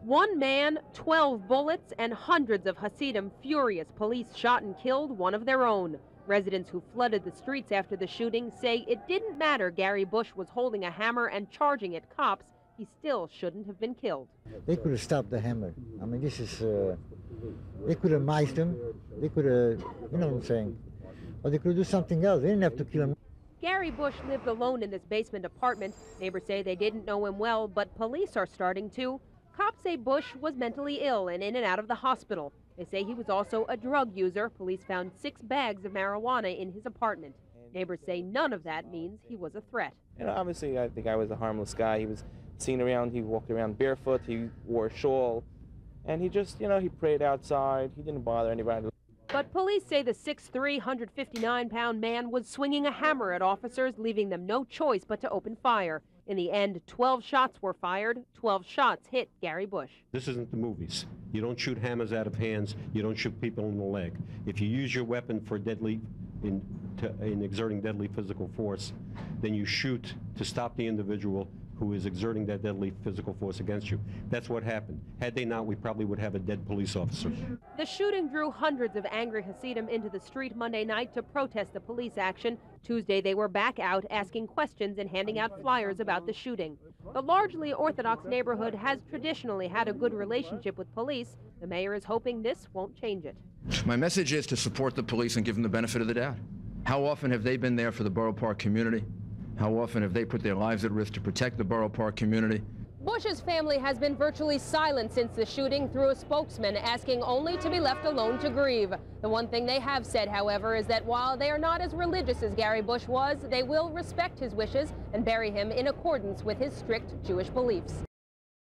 One man, 12 bullets, and hundreds of Hasidim furious. Police shot and killed one of their own. Residents who flooded the streets after the shooting say it didn't matter Gary Busch was holding a hammer and charging at cops. He still shouldn't have been killed. They could have stopped the hammer. I mean, this is, they could have knifed him. They could have, you know what I'm saying? Or they could do something else. They didn't have to kill him. Gary Busch lived alone in this basement apartment. Neighbors say they didn't know him well, but police are starting to. Cops say Busch was mentally ill and in and out of the hospital. They say he was also a drug user. Police found 6 bags of marijuana in his apartment. Neighbors say none of that means he was a threat. And obviously, I think I was a harmless guy. He was seen around, he walked around barefoot, he wore a shawl, and he just, he prayed outside. He didn't bother anybody. But police say the 6'3", 159-pound man was swinging a hammer at officers, leaving them no choice but to open fire. In the end, 12 shots were fired. 12 shots hit Gary Busch. This isn't the movies. You don't shoot hammers out of hands. You don't shoot people in the leg. If you use your weapon for in exerting deadly physical force, then you shoot to stop the individual who is exerting that deadly physical force against you. That's what happened. Had they not, we probably would have a dead police officer. The shooting drew hundreds of angry Hasidim into the street Monday night to protest the police action. Tuesday, they were back out asking questions and handing out flyers about the shooting. The largely Orthodox neighborhood has traditionally had a good relationship with police. The mayor is hoping this won't change it. My message is to support the police and give them the benefit of the doubt. How often have they been there for the Borough Park community? How often have they put their lives at risk to protect the Borough Park community? Busch's family has been virtually silent since the shooting through a spokesman, asking only to be left alone to grieve. The one thing they have said, however, is that while they are not as religious as Gary Busch was, they will respect his wishes and bury him in accordance with his strict Jewish beliefs.